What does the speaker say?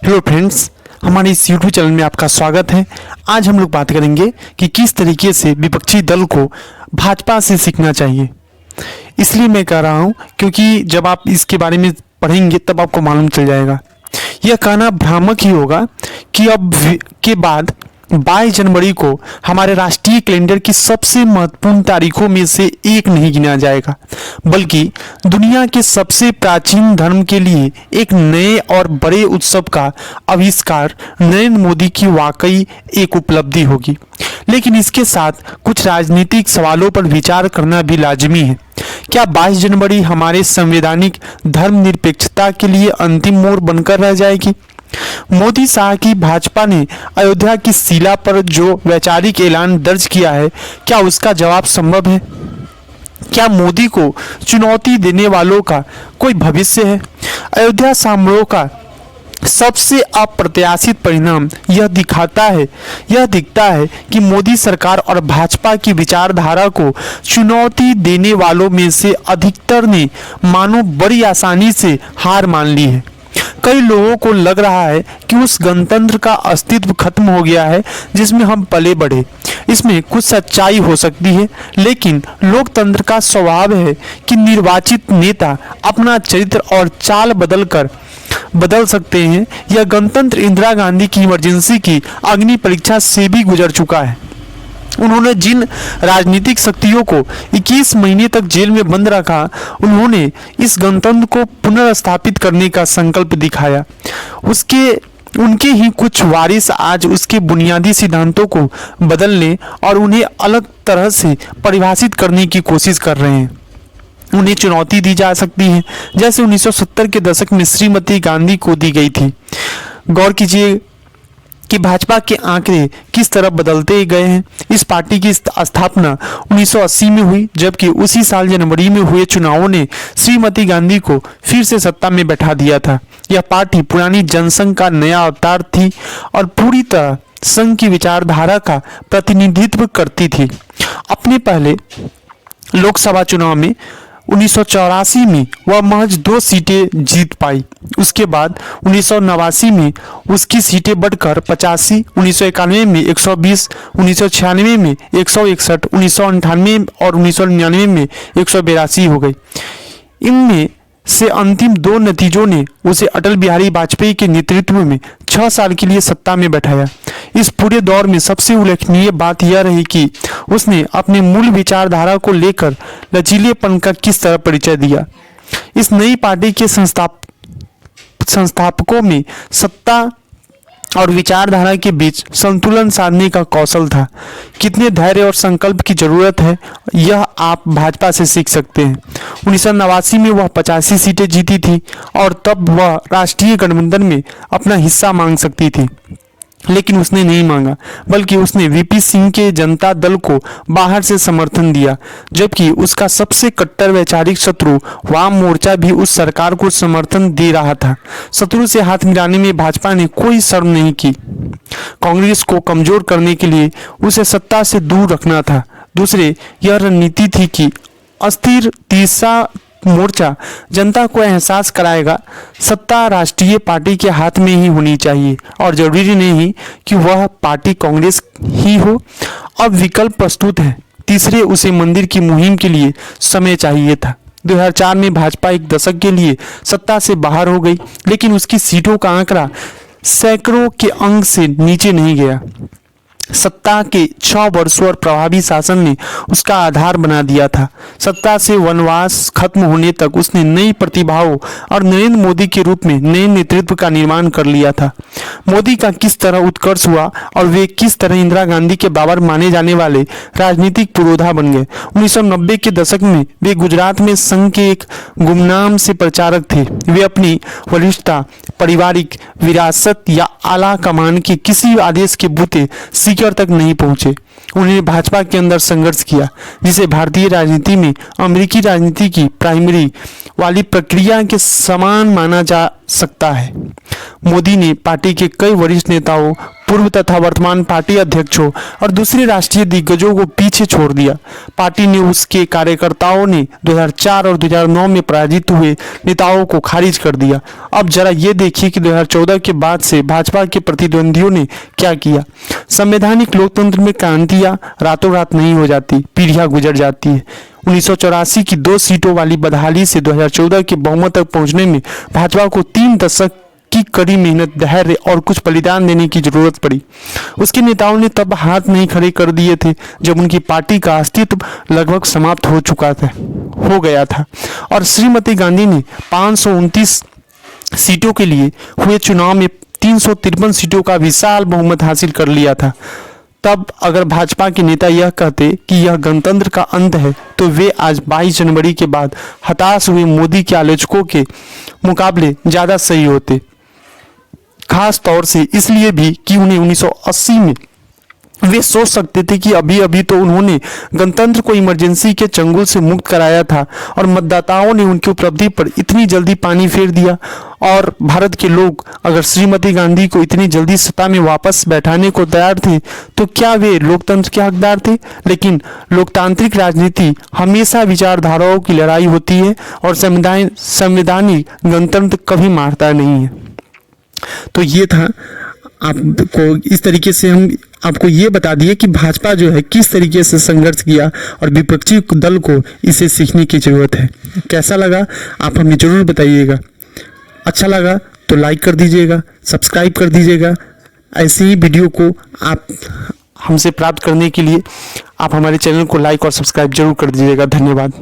Hello friends, हमारे इस YouTube channel में आपका स्वागत है। आज हम लोग बात करेंगे कि किस तरीके से विपक्षी दल को भाजपा से सीखना चाहिए। इसलिए मैं कह रहा हूं क्योंकि जब आप इसके बारे में पढ़ेंगे तब आपको मालूम चल जाएगा। यह कहना भ्रामक ही होगा कि अब के बाद 22 जनवरी को हमारे राष्ट्रीय कैलेंडर की सबसे महत्वपूर्ण तारीखों में से एक नहीं गिना जाएगा, बल्कि दुनिया के सबसे प्राचीन धर्म के लिए एक नए और बड़े उत्सव का आविष्कार नरेंद्र मोदी की वाकई एक उपलब्धि होगी। लेकिन इसके साथ कुछ राजनीतिक सवालों पर विचार करना भी लाजमी है। क्या 22 जनवरी हमारे संवैधानिक धर्मनिरपेक्षता के लिए अंतिम मोड़ बनकर रह जाएगी? मोदी शाह की भाजपा ने अयोध्या की शिला पर जो वैचारिक ऐलान दर्ज किया है, क्या उसका जवाब संभव है? क्या मोदी को चुनौती देने वालों का कोई भविष्य है? अयोध्या समारोह का सबसे अप्रत्याशित परिणाम यह दिखता है कि मोदी सरकार और भाजपा की विचारधारा को चुनौती देने वालों में से अधिकतर ने मानो बड़ी आसानी से हार मान ली है। कई लोगों को लग रहा है कि उस गणतंत्र का अस्तित्व खत्म हो गया है जिसमें हम पले बढ़े। इसमें कुछ सच्चाई हो सकती है, लेकिन लोकतंत्र का स्वभाव है कि निर्वाचित नेता अपना चरित्र और चाल बदल सकते हैं। यह गणतंत्र इंदिरा गांधी की इमरजेंसी की अग्नि परीक्षा से भी गुजर चुका है। उन्होंने जिन राजनीतिक शक्तियों को 21 महीने तक जेल में बंद रखा, उन्होंने इस गणतंत्र को पुनर्स्थापित करने का संकल्प दिखाया। उनके ही कुछ वारिस आज उसके बुनियादी सिद्धांतों को बदलने और उन्हें अलग तरह से परिभाषित करने की कोशिश कर रहे हैं। उन्हें चुनौती दी जा सकती है, जैसे 1970 के दशक में श्रीमती गांधी को दी गई थी। गौर कीजिए कि भाजपा के आंकड़े किस तरह बदलते गए हैं। इस पार्टी की स्थापना 1980 में हुई, जबकि उसी साल जनवरी में हुए चुनावों ने श्रीमती गांधी को फिर से सत्ता में बैठा दिया था। यह पार्टी पुरानी जनसंघ का नया अवतार थी और पूरी तरह संघ की विचारधारा का प्रतिनिधित्व करती थी। अपने पहले लोकसभा चुनाव में 1984 में वह महज 2 सीटें जीत पाई। उसके बाद 1989 में उसकी सीटें बढ़कर 85, 1991 में 120, 1996 में 161, 1998 और 1999 में 182 हो गई। इनमें से अंतिम 2 नतीजों ने उसे अटल बिहारी वाजपेयी के नेतृत्व में 6 साल के लिए सत्ता में बैठाया। इस पूरे दौर में सबसे उल्लेखनीय बात यह रही कि उसने अपने मूल विचारधारा को लेकर लचीलेपन का किस तरह परिचय दिया। इस नई पार्टी के संस्थापकों में सत्ता और विचारधारा के बीच संतुलन साधने का कौशल था। कितने धैर्य और संकल्प की जरूरत है, यह आप भाजपा से सीख सकते हैं। 1989 में वह 85 सीटें जीती थी और तब वह राष्ट्रीय गठबंधन में अपना हिस्सा मांग सकती थी, लेकिन उसने नहीं मांगा, बल्कि उसने वीपी सिंह के जनता दल को बाहर से समर्थन दिया, जबकि उसका सबसे कट्टर वैचारिक शत्रु वाम मोर्चा भी उस सरकार को समर्थन दे रहा था। शत्रु से हाथ मिलाने में भाजपा ने कोई शर्म नहीं की। कांग्रेस को कमजोर करने के लिए उसे सत्ता से दूर रखना था। दूसरे, यह रणनीति थी कि अस्थिर तीसरा मोर्चा जनता को एहसास कराएगा सत्ता राष्ट्रीय पार्टी के हाथ में ही होनी चाहिए और जरूरी नहीं कि वह पार्टी कांग्रेस ही हो। अब विकल्प प्रस्तुत है। तीसरे, उसे मंदिर की मुहिम के लिए समय चाहिए था। 2004 में भाजपा एक दशक के लिए सत्ता से बाहर हो गई, लेकिन उसकी सीटों का आंकड़ा सैकड़ों के अंक से नीचे नहीं गया। सत्ता के 6 वर्षों और प्रभावी शासन ने उसका आधार बना दिया था। सत्ता से वनवास खत्म होने तक उसने नई प्रतिभाओं और नरेंद्र मोदी के रूप में नए नेतृत्व का निर्माण कर लिया था। मोदी का किस तरह उत्कर्ष हुआ और वे किस तरह इंदिरा गांधी के बाबर माने जाने वाले राजनीतिक पुरोधा बन गए। 1990 के दशक में वे गुजरात में संघ के एक गुमनाम से प्रचारक थे। वे अपनी वरिष्ठता, पारिवारिक विरासत या आला कमान के किसी आदेश के बूते शिखर तक नहीं पहुंचे। उन्होंने भाजपा के अंदर संघर्ष किया, जिसे भारतीय राजनीति में अमेरिकी राजनीति की प्राइमरी वाली प्रक्रिया के समान माना जा सकता है। मोदी ने पार्टी के कई वरिष्ठ नेताओं, पूर्व तथा वर्तमान पार्टी अध्यक्षों और दूसरे राष्ट्रीय दिग्गजों को पीछे छोड़ दिया। पार्टी ने उसके कार्यकर्ताओं ने 2004 और 2009 में पराजित हुए नेताओं को खारिज कर दिया। अब जरा ये देखिए कि 2014 के बाद से भाजपा के प्रतिद्वंदियों ने क्या किया। संवैधानिक लोकतंत्र में क्रांतियां रातों रात नहीं हो जाती, पीढ़ियां गुजर जाती है। 1984 की 2 सीटों वाली बदहाली से 2014 के बहुमत तक पहुंचने में भाजपा को 3 दशक की कड़ी मेहनत, धैर्य और कुछ बलिदान देने की जरूरत पड़ी। उसके नेताओं ने तब हाथ नहीं खड़े कर दिए थे जब उनकी पार्टी का अस्तित्व लगभग समाप्त हो गया था और श्रीमती गांधी ने 529 सीटों के लिए हुए चुनाव में 353 सीटों का विशाल बहुमत हासिल कर लिया था। तब अगर भाजपा के नेता यह कहते कि यह गणतंत्र का अंत है, तो वे आज 22 जनवरी के बाद हताश हुए मोदी के आलोचकों के मुकाबले ज़्यादा सही होते। खास तौर से इसलिए भी कि उन्हें 1980 में वे सोच सकते थे कि अभी अभी तो उन्होंने गणतंत्र को इमरजेंसी के चंगुल से मुक्त कराया था और मतदाताओं ने उनकी उपलब्धि पर इतनी जल्दी पानी फेर दिया। और भारत के लोग अगर श्रीमती गांधी को इतनी जल्दी सत्ता में वापस बैठाने को तैयार थे तो क्या वे लोकतंत्र के हकदार थे। लेकिन लोकतांत्रिक राजनीति हमेशा विचारधाराओं की लड़ाई होती है और संवैधानिक गणतंत्र कभी मारता नहीं है। तो ये था, आपको इस तरीके से हम आपको ये बता दिए कि भाजपा जो है किस तरीके से संघर्ष किया और विपक्षी दल को इसे सीखने की जरूरत है। कैसा लगा आप हमें जरूर बताइएगा। अच्छा लगा तो लाइक कर दीजिएगा, सब्सक्राइब कर दीजिएगा। ऐसे ही वीडियो को आप हमसे प्राप्त करने के लिए आप हमारे चैनल को लाइक और सब्सक्राइब जरूर कर दीजिएगा। धन्यवाद।